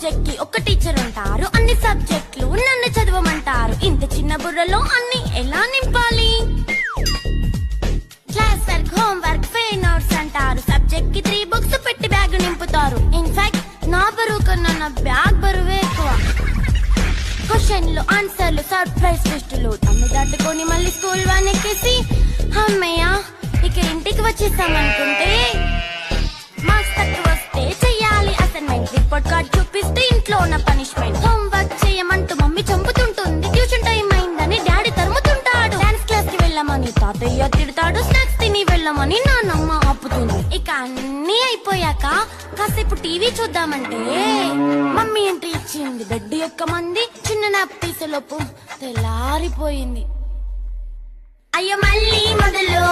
Subject కి ఒక teacher ఉంటారు, అన్ని సబ్జెక్టులు నన్ను చదవమంటారు. ఇంత చిన్న బుర్రలో అన్ని ఎలా నింపాలి? Class work, home work, fair notes అంటారు. సబ్జెక్ట్ కి 3 బుక్స్ పెట్టి బ్యాగ్ నింపుతారు. ఇన్ఫాక్ట్ నా బరువు కన్నా నా బ్యాగ్ బరువే ఎక్కువ. క్వశ్చన్లు, ఆన్సర్లు, సర్ప్రైజ్ టెస్టులు అన్ని దాటుకొని మళ్ళీ స్కూల్ వాన్ ఎక్కేసి అమ్మయ్య ఇక ఇంటికి వచ్చేసామనుకుంటే మార్క్స్ తక్కువ వస్తే చెయ్యాలి అసైన్మెంట్. రిపోర్ట్ కార్డ్ చూపిస్తే ఇంట్లో ఉన్న పనిష్మెంట్. హోమ్ వర్క్ చేయమంటూ మమ్మీ చంపుతుంటుంది. ట్యూషన్ టైం అయిందని డాడీ తరుముతుంటాడు. డాన్స్ క్లాస్ కి వెళ్ళమని తాతయ్య తిడతాడు. స్నాక్స్ తిని వెళ్ళమని నాన్నమ్మ ఆపుతుంది. ఇక అన్ని అయిపోయాక కాసేపు టీవీ చూద్దామంటే మమ్మీ ఎంట్రీ ఇచ్చింది. బెడ్ యొక్క మంది చిన్న నాప్ తీసేలోపు తెల్లారిపోయింది. అయ్యో మళ్ళీ మొదలు